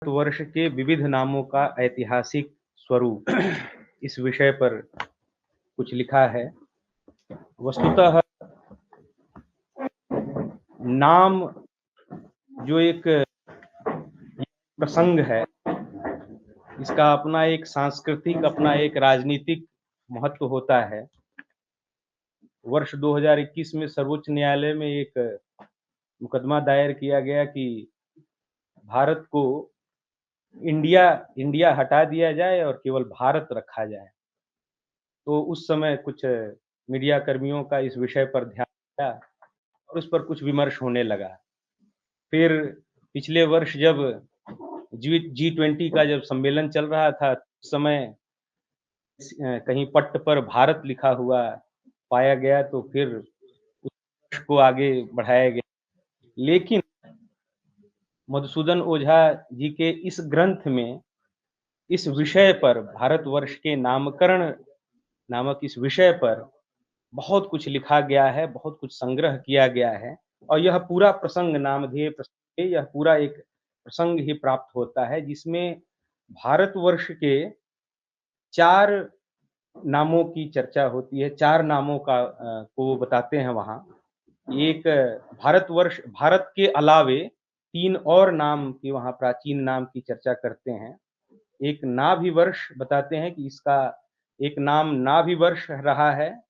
वर्ष के विविध नामों का ऐतिहासिक स्वरूप इस विषय पर कुछ लिखा है। वस्तुतः नाम जो एक प्रसंग है, इसका अपना एक सांस्कृतिक, अपना एक राजनीतिक महत्व होता है। वर्ष 2021 में सर्वोच्च न्यायालय में एक मुकदमा दायर किया गया कि भारत को इंडिया हटा दिया जाए और केवल भारत रखा जाए। तो उस समय कुछ मीडिया कर्मियों का इस विषय पर ध्यान गया और उस पर कुछ विमर्श होने लगा। फिर पिछले वर्ष जब G20 का जब सम्मेलन चल रहा था, उस समय कहीं पट्ट पर भारत लिखा हुआ पाया गया, तो फिर उस विमर्श को आगे बढ़ाया गया। लेकिन मधुसूदन ओझा जी के इस ग्रंथ में इस विषय पर, भारतवर्ष के नामकरण नामक इस विषय पर बहुत कुछ लिखा गया है, बहुत कुछ संग्रह किया गया है और यह पूरा प्रसंग, नामधेय प्रसंग, यह पूरा एक प्रसंग ही प्राप्त होता है जिसमें भारतवर्ष के 4 नामों की चर्चा होती है। 4 नामों का को बताते हैं वहाँ। एक भारत के अलावे 3 और नाम की वहाँ प्राचीन नाम की चर्चा करते हैं। एक नाभिवर्ष बताते हैं कि इसका एक नाम नाभिवर्ष रहा है,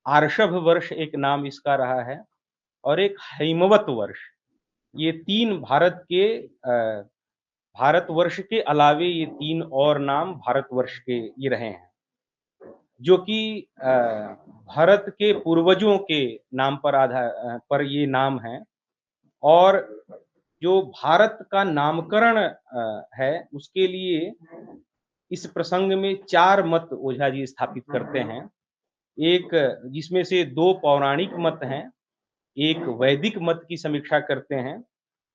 आर्षभ वर्ष एक नाम इसका रहा है और एक हैमवत वर्ष। ये 3 भारतवर्ष के अलावे ये 3 और नाम भारतवर्ष के ये रहे हैं, जो कि भारत के पूर्वजों के नाम पर ये नाम है। और जो भारत का नामकरण है, उसके लिए इस प्रसंग में 4 मत ओझा जी स्थापित करते हैं। एक जिसमें से 2 पौराणिक मत हैं, एक वैदिक मत की समीक्षा करते हैं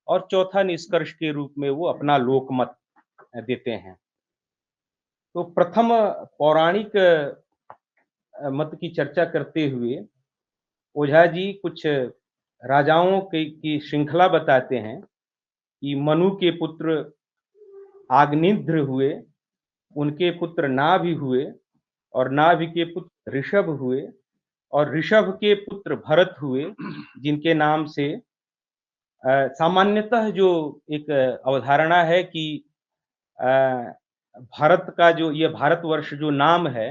और चौथा निष्कर्ष के रूप में वो अपना लोकमत देते हैं। तो प्रथम पौराणिक मत की चर्चा करते हुए ओझा जी कुछ राजाओं की श्रृंखला बताते हैं कि मनु के पुत्र आग्निध्र हुए, उनके पुत्र नाभि हुए और नाभि के पुत्र ऋषभ हुए और ऋषभ के पुत्र भरत हुए, जिनके नाम से सामान्यतः जो एक अवधारणा है कि भारत का जो ये भारतवर्ष जो नाम है,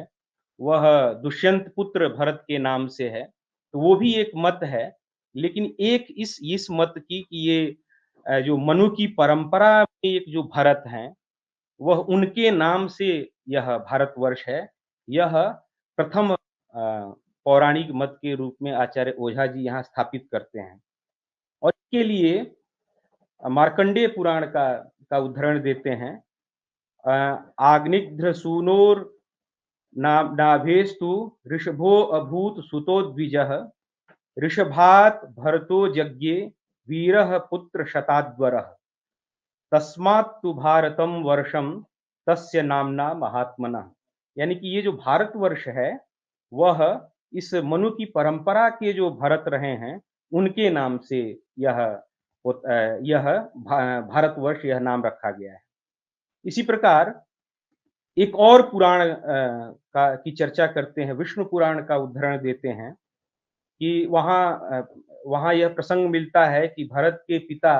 वह दुष्यंत पुत्र भरत के नाम से है, तो वो भी एक मत है। लेकिन एक इस मत की कि ये जो मनु की परंपरा में एक जो भरत हैं, वह उनके नाम से यह भारतवर्ष है। यह प्रथम पौराणिक मत के रूप में आचार्य ओझा जी यहाँ स्थापित करते हैं और इसके लिए मार्कंडेय पुराण का उद्धरण देते हैं। आग्निध्र सूनोर नाभेस्तु ऋषभो अभूत सुतो द्विजः ऋषभात भरतो यज्ञे वीरः पुत्र शताद्वरः तस्मात्तु भारतम वर्षम तस्य नामना महात्मना। यानी कि ये जो भारतवर्ष है, वह इस मनु की परंपरा के जो भरत रहे हैं, उनके नाम से यह भारतवर्ष यह नाम रखा गया है। इसी प्रकार एक और पुराण की चर्चा करते हैं, विष्णु पुराण का उद्धरण देते हैं कि वहाँ यह प्रसंग मिलता है कि भरत के पिता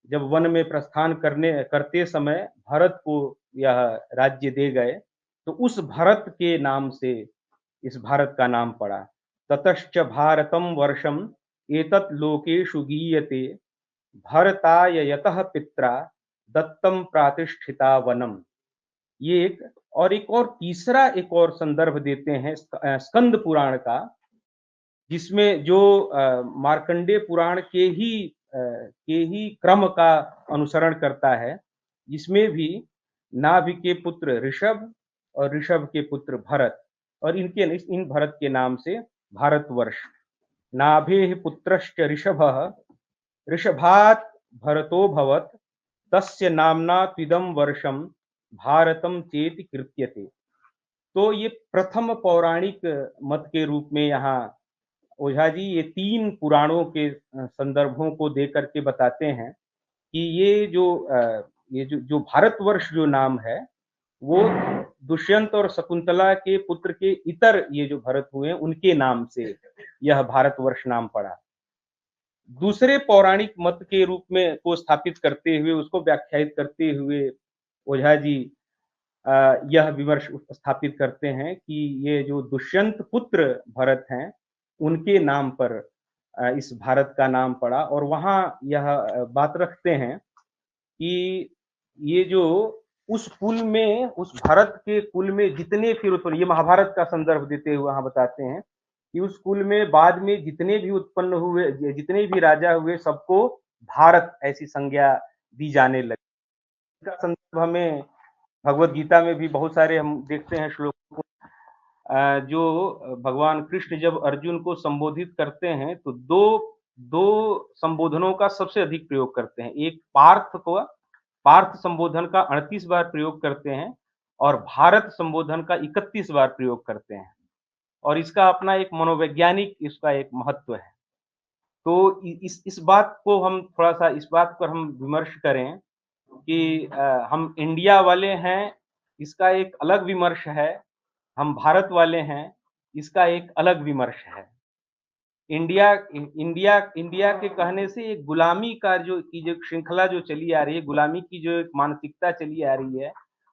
जब वन में प्रस्थान करते समय भरत को यह राज्य दे गए, तो उस भरत के नाम से इस भारत का नाम पड़ा। ततश्च भारतम वर्षम एतत् लोकेषु गीयते भरताय यतः पित्रा दत्तम प्रातिष्ठिता वनम। ये एक और तीसरा एक और संदर्भ देते हैं स्कंद पुराण का, जिसमें जो मार्कंडेय पुराण के ही क्रम का अनुसरण करता है, जिसमें भी नाभि के पुत्र ऋषभ और ऋषभ के पुत्र भरत और इन भरत के नाम से भारतवर्ष। नाभेः पुत्रश्च ऋषभः ऋषभात् भरतो भवत् तस्य नामना त्विदं वर्षम भारतम चेति कृत्यते। तो ये प्रथम पौराणिक मत के रूप में यहाँ ओझा जी ये 3 पुराणों के संदर्भों को दे करके बताते हैं कि ये जो ये जो भारतवर्ष जो नाम है, वो दुष्यंत और शकुंतला के पुत्र के इतर ये जो भरत हुए, उनके नाम से यह भारतवर्ष नाम पड़ा। दूसरे पौराणिक मत के रूप में को स्थापित करते हुए, उसको व्याख्यायित करते हुए ओझा जी यह विमर्श स्थापित करते हैं कि ये जो दुष्यंत पुत्र भरत हैं, उनके नाम पर इस भारत का नाम पड़ा और वहाँ यह बात रखते हैं कि ये जो उस कुल में, उस भरत के कुल में जितने फिर उत्पन्न, ये महाभारत का संदर्भ देते हुए वहाँ बताते हैं कि उस कुल में बाद में जितने भी उत्पन्न हुए, जितने भी राजा हुए, सबको भारत ऐसी संज्ञा दी जाने लगी। इसका संदर्भ हमें भगवत गीता में भी बहुत सारे हम देखते हैं श्लोक को। जो भगवान कृष्ण जब अर्जुन को संबोधित करते हैं तो दो दो संबोधनों का सबसे अधिक प्रयोग करते हैं। एक पार्थ संबोधन का 38 बार प्रयोग करते हैं और भारत संबोधन का 31 बार प्रयोग करते हैं और इसका अपना एक मनोवैज्ञानिक इसका एक महत्व है। तो इस बात को हम थोड़ा-सा इस बात पर हम विमर्श करें कि हम इंडिया वाले हैं, इसका एक अलग विमर्श है, हम भारत वाले हैं, इसका एक अलग विमर्श है। इंडिया के कहने से एक गुलामी का जो श्रृंखला जो चली आ रही है, गुलामी की जो एक मानसिकता चली आ रही है,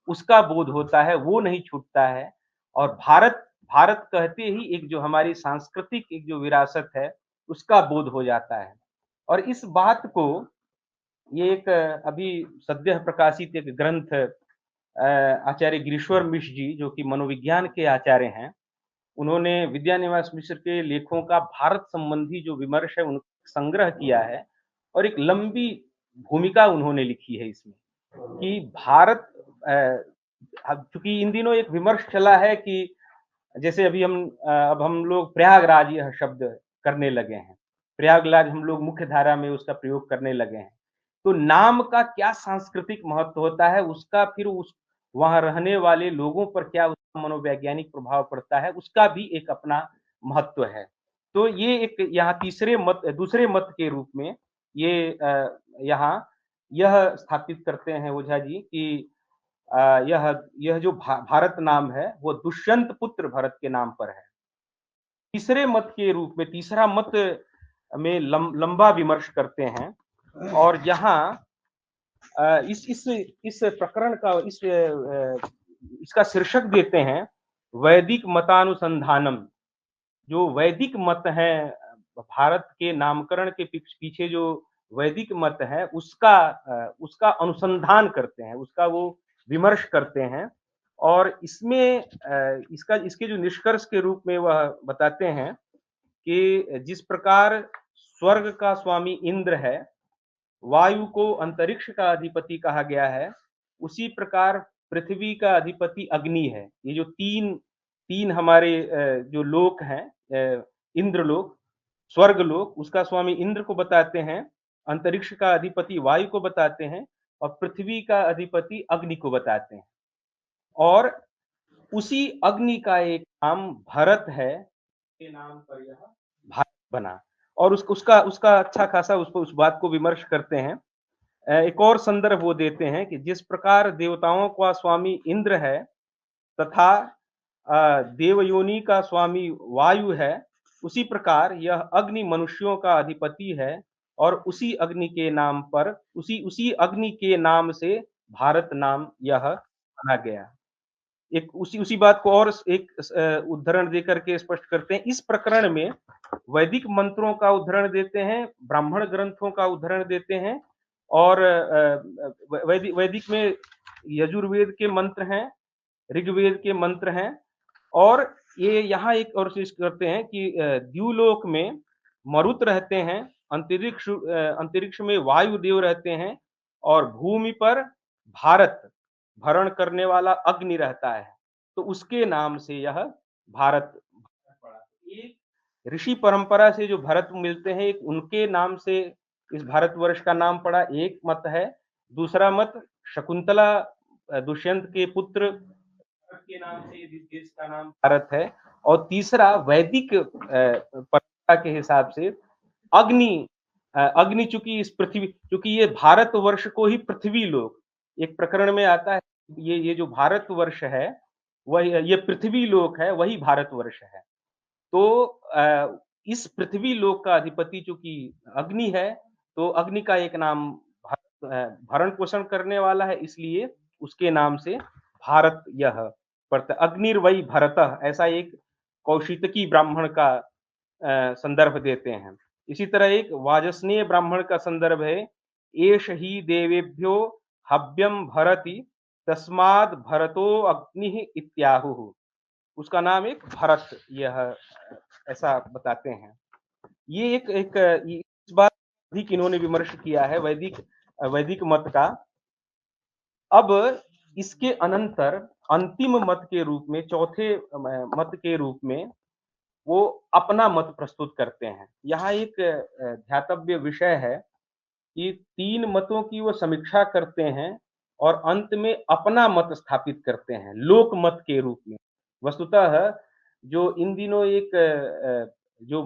उसका बोध होता है, वो नहीं छूटता है और भारत भारत कहते ही एक जो हमारी सांस्कृतिक एक जो विरासत है, उसका बोध हो जाता है। और इस बात को ये एक अभी सद्यः प्रकाशित एक ग्रंथ आचार्य गिरीश्वर मिश्र जी, जो कि मनोविज्ञान के आचार्य हैं, उन्होंने विद्यानिवास मिश्र के लेखों का भारत संबंधी जो विमर्श है, उनका संग्रह किया है और एक लंबी भूमिका उन्होंने लिखी है इसमें कि भारत अब चूँकि इन दिनों एक विमर्श चला है कि जैसे अभी अब हम लोग प्रयागराज यह शब्द करने लगे हैं। प्रयागराज हम लोग मुख्य धारा में उसका प्रयोग करने लगे हैं। तो नाम का क्या सांस्कृतिक महत्व होता है, उसका फिर उस वहाँ रहने वाले लोगों पर क्या उसका मनोवैज्ञानिक प्रभाव पड़ता है, उसका भी एक अपना महत्व है। तो ये एक यहाँ दूसरे मत के रूप में ये यहाँ यह स्थापित करते हैं ओझा जी कि यह जो भारत नाम है, वो दुष्यंत पुत्र भरत के नाम पर है। तीसरे मत के रूप में तीसरा मत में लंबा विमर्श करते हैं और यहाँ इस प्रकरण का इसका शीर्षक देते हैं वैदिक मतानुसंधानम। जो वैदिक मत है भारत के नामकरण के पीछे जो वैदिक मत है उसका अनुसंधान करते हैं, उसका वो विमर्श करते हैं और इसमें इसके जो निष्कर्ष के रूप में वह बताते हैं कि जिस प्रकार स्वर्ग का स्वामी इंद्र है, वायु को अंतरिक्ष का अधिपति कहा गया है, उसी प्रकार पृथ्वी का अधिपति अग्नि है। ये जो तीन हमारे जो लोक हैं, इंद्रलोक, स्वर्गलोक, उसका स्वामी इंद्र को बताते हैं, अंतरिक्ष का अधिपति वायु को बताते हैं और पृथ्वी का अधिपति अग्नि को बताते हैं। और उसी अग्नि का एक नाम भरत है, के नाम पर यह भारत बना और उसका अच्छा खासा उस बात को विमर्श करते हैं। एक और संदर्भ वो देते हैं कि जिस प्रकार देवताओं का स्वामी इंद्र है तथा देवयोनि का स्वामी वायु है, उसी प्रकार यह अग्नि मनुष्यों का अधिपति है और उसी अग्नि के नाम से भारत नाम यह बना गया। एक उसी बात को और एक उद्धरण देकर के स्पष्ट करते हैं। इस प्रकरण में वैदिक मंत्रों का उद्धरण देते हैं, ब्राह्मण ग्रंथों का उद्धरण देते हैं और वैदिक में यजुर्वेद के मंत्र हैं, ऋग्वेद के मंत्र हैं और ये यहाँ एक और चीज करते हैं कि द्युलोक में मरुत रहते हैं, अंतरिक्ष में वायु देव रहते हैं और भूमि पर भारत भरण करने वाला अग्नि रहता है, तो उसके नाम से यह भारत पड़ा। एक ऋषि परंपरा से जो भरत मिलते हैं, एक उनके नाम से इस भारतवर्ष का नाम पड़ा, एक मत है। दूसरा मत शकुंतला दुष्यंत के पुत्र के नाम से इस देश का नाम भारत है और तीसरा वैदिक परंपरा के हिसाब से अग्नि चूंकि ये भारतवर्ष को ही पृथ्वी लोक एक प्रकरण में आता है, ये जो भारतवर्ष है, वही ये पृथ्वी लोक है, वही भारतवर्ष है। तो इस पृथ्वी लोक का अधिपति चूँकि अग्नि है, तो अग्नि का एक नाम भरण-पोषण करने वाला है, इसलिए उसके नाम से भारत यह पड़ता है। अग्निर्वै भरतः, ऐसा एक कौशितकी ब्राह्मण का संदर्भ देते हैं। इसी तरह एक वाजसनेय ब्राह्मण का संदर्भ है, एष हि देवेभ्यो हव्यम भरति तस्माद् भरतो अग्निः इत्याहुः। उसका नाम एक भरत यह ऐसा बताते हैं। ये एक एक इस बात अधिक इन्होंने विमर्श किया है वैदिक मत का। अब इसके अनंतर अंतिम मत के रूप में, चौथे मत के रूप में वो अपना मत प्रस्तुत करते हैं। यहाँ एक ध्यातव्य विषय है कि 3 मतों की वो समीक्षा करते हैं और अंत में अपना मत स्थापित करते हैं, लोक मत के रूप में। वस्तुतः जो इन दिनों एक जो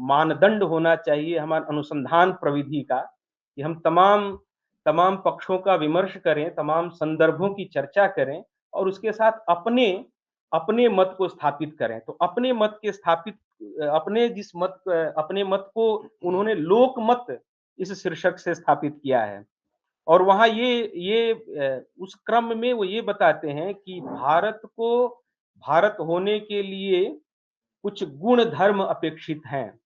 मानदंड होना चाहिए हमारे अनुसंधान प्रविधि का, कि हम तमाम तमाम पक्षों का विमर्श करें, तमाम संदर्भों की चर्चा करें और उसके साथ अपने अपने मत को स्थापित करें। तो अपने मत के स्थापित अपने मत को उन्होंने लोक मत इस शीर्षक से स्थापित किया है। और वहाँ ये उस क्रम में वो ये बताते हैं कि भारत को भारत होने के लिए कुछ गुण धर्म अपेक्षित हैं,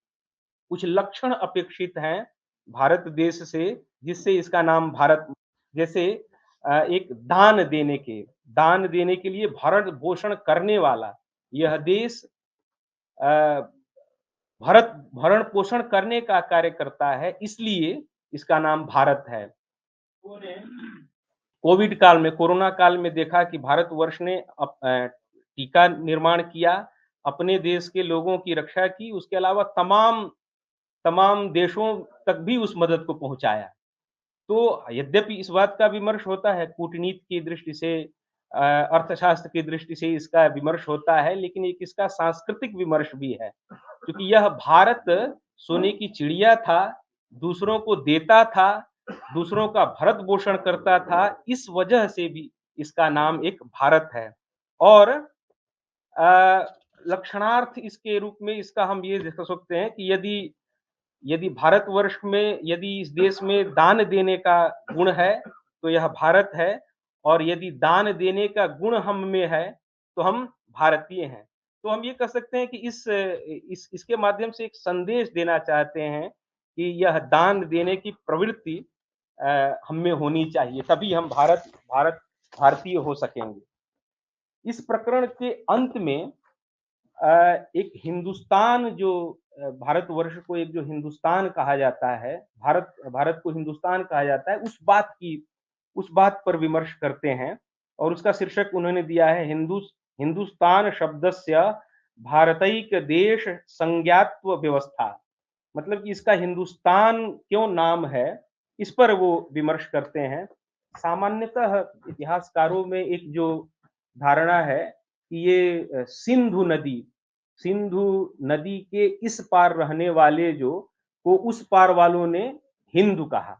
कुछ लक्षण अपेक्षित हैं भारत देश से, जिससे इसका नाम भारत। जैसे एक दान देने के लिए भरण-पोषण करने वाला यह देश अ, भरत भरण-पोषण करने का कार्य करता है, इसलिए इसका नाम भारत है। उन्होंने कोविड काल में, कोरोना काल में देखा कि भारतवर्ष ने टीका निर्माण किया, अपने देश के लोगों की रक्षा की, उसके अलावा तमाम तमाम देशों तक भी उस मदद को पहुँचाया। तो यद्यपि इस बात का विमर्श होता है, कूटनीति की दृष्टि से अर्थशास्त्र की दृष्टि से इसका विमर्श होता है, लेकिन एक इसका सांस्कृतिक विमर्श भी है। क्योंकि यह भारत सोने की चिड़िया था, दूसरों को देता था, दूसरों का भरण-पोषण करता था, इस वजह से भी इसका नाम एक भारत है। और लक्षणार्थ इसके रूप में इसका हम ये देख सकते हैं कि यदि यदि भारतवर्ष में, यदि इस देश में दान देने का गुण है, तो यह भारत है, और यदि दान देने का गुण हम में है, तो हम भारतीय हैं। तो हम ये कह सकते हैं कि इसके माध्यम से एक संदेश देना चाहते हैं कि यह दान देने की प्रवृत्ति हम में होनी चाहिए, तभी हम भारतीय हो सकेंगे। इस प्रकरण के अंत में एक हिंदुस्तान जो भारतवर्ष को एक जो हिंदुस्तान कहा जाता है, भारत को हिंदुस्तान कहा जाता है, उस बात पर विमर्श करते हैं और उसका शीर्षक उन्होंने दिया है हिंदुस्तान शब्दस्य भारतैक देश संज्ञात्व व्यवस्था। मतलब कि इसका हिंदुस्तान क्यों नाम है, इस पर वो विमर्श करते हैं। सामान्यतः इतिहासकारों में एक जो धारणा है कि ये सिंधु नदी के इस पार रहने वाले जो को उस पार वालों ने हिंदू कहा।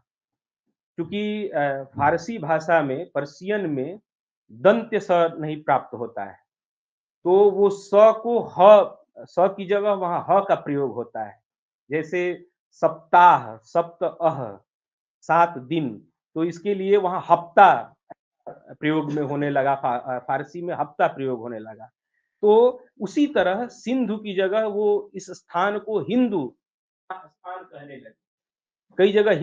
क्योंकि फारसी भाषा में, पर्शियन में दंत्य स नहीं प्राप्त होता है, तो वो स की जगह वहाँ ह का प्रयोग होता है। जैसे सप्ताह, सप्त-अह, 7 दिन, तो इसके लिए वहाँ हफ्ता प्रयोग में होने लगा, फारसी में हफ्ता प्रयोग होने लगा। तो उसी तरह सिंधु की जगह वो इस स्थान को स्थान कहने लगे। कई जगह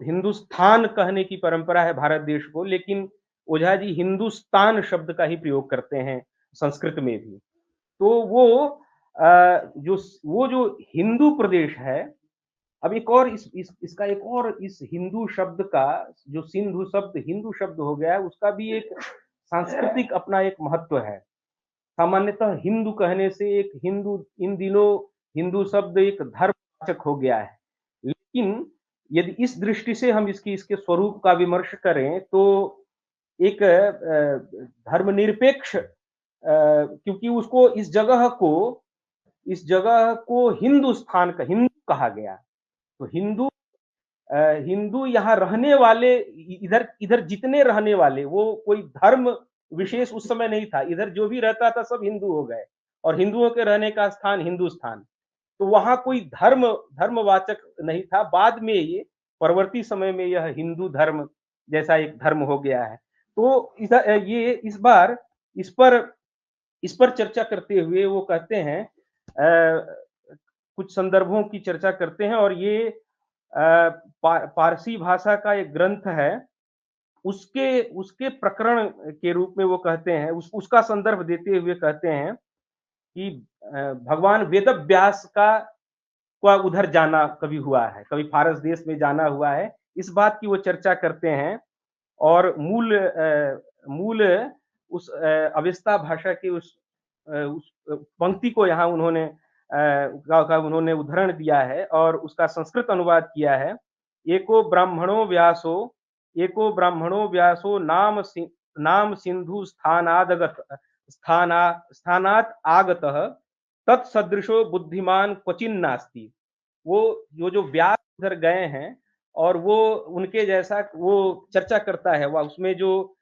हिंदुस्तान कहने की परंपरा है भारत देश को, लेकिन ओझा जी हिंदुस्तान शब्द का ही प्रयोग करते हैं संस्कृत में भी। तो वो जो हिंदू प्रदेश है, अब एक और इसका एक और इस हिंदू शब्द का, जो सिंधु शब्द हिंदू शब्द हो गया है, उसका भी एक सांस्कृतिक अपना एक महत्व है। सामान्यतः हिंदू कहने से एक हिंदू, इन दिनों हिंदू शब्द एक धर्मवाचक हो गया है। लेकिन यदि इस दृष्टि से हम इसके स्वरूप का विमर्श करें, तो एक धर्मनिरपेक्ष, क्योंकि उसको इस जगह को हिंदू कहा गया। तो हिंदू हिंदू यहाँ रहने वाले इधर इधर जितने रहने वाले वो कोई धर्म विशेष उस समय नहीं था। इधर जो भी रहता था सब हिंदू हो गए और हिंदुओं के रहने का स्थान हिंदुस्तान। तो वहाँ कोई धर्मवाचक नहीं था। बाद में ये परवर्ती समय में यह हिंदू धर्म जैसा एक धर्म हो गया है। तो ये इस पर चर्चा करते हुए वो कहते हैं कुछ संदर्भों की चर्चा करते हैं और ये पारसी भाषा का एक ग्रंथ है, उसके उसके प्रकरण के रूप में वो कहते हैं, उसका संदर्भ देते हुए कहते हैं कि भगवान वेदव्यास का उधर जाना कभी हुआ है, कभी फारस देश में जाना हुआ है, इस बात की वो चर्चा करते हैं और मूल उस अवेस्ता भाषा की उस पंक्ति को यहाँ उन्होंने का उन्होंने उद्धरण दिया है और उसका संस्कृत अनुवाद किया है। एको ब्राह्मणो व्यासो नाम सिंधु स्थानात् आगतः तत्सदृशो बुद्धिमान क्वचिन नास्ति। वो जो व्यास उधर गए हैं और वो उनके जैसा वो चर्चा करता है, वह उसमें जो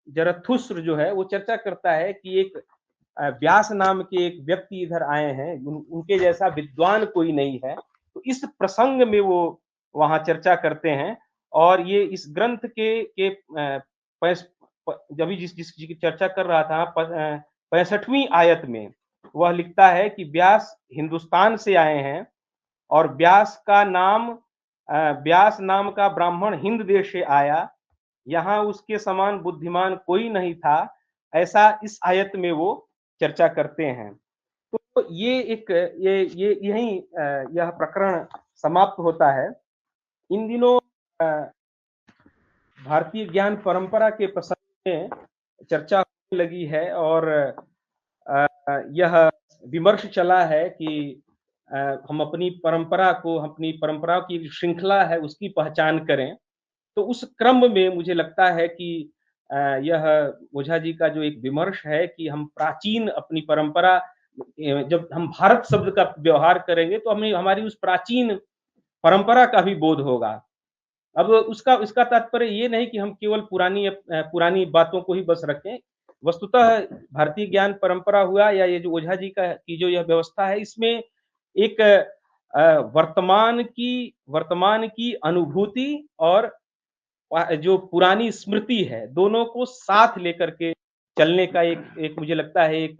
जरथुस्त्र जो है वो चर्चा करता है कि एक व्यास नाम के एक व्यक्ति इधर आए हैं, उनके जैसा विद्वान कोई नहीं है। तो इस प्रसंग में वो वहां चर्चा करते हैं और ये इस ग्रंथ के जब जिसकी चर्चा कर रहा था 65वीं आयत में वह लिखता है कि व्यास हिंदुस्तान से आए हैं और व्यास नाम का ब्राह्मण हिंद देश से आया, यहाँ उसके समान बुद्धिमान कोई नहीं था, ऐसा इस आयत में वो चर्चा करते हैं। तो ये यही यह प्रकरण समाप्त होता है। इन दिनों भारतीय ज्ञान परंपरा के प्रसंग में चर्चा होने लगी है और यह विमर्श चला है कि हम अपनी परंपरा की श्रृंखला है उसकी पहचान करें। तो उस क्रम में मुझे लगता है कि यह ओझा जी का जो एक विमर्श है कि हम प्राचीन अपनी परंपरा, जब हम भारत शब्द का व्यवहार करेंगे तो हमें हमारी उस प्राचीन परंपरा का भी बोध होगा। अब उसका तात्पर्य ये नहीं कि हम केवल पुरानी बातों को ही बस रखें। वस्तुतः भारतीय ज्ञान परंपरा हुआ या ये जो ओझा जी की जो यह व्यवस्था है, इसमें एक वर्तमान की अनुभूति और जो पुरानी स्मृति है, दोनों को साथ लेकर के चलने का एक मुझे लगता है एक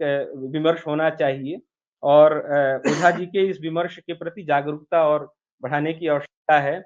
विमर्श होना चाहिए और ओझा जी के इस विमर्श के प्रति जागरूकता और बढ़ाने की आवश्यकता है।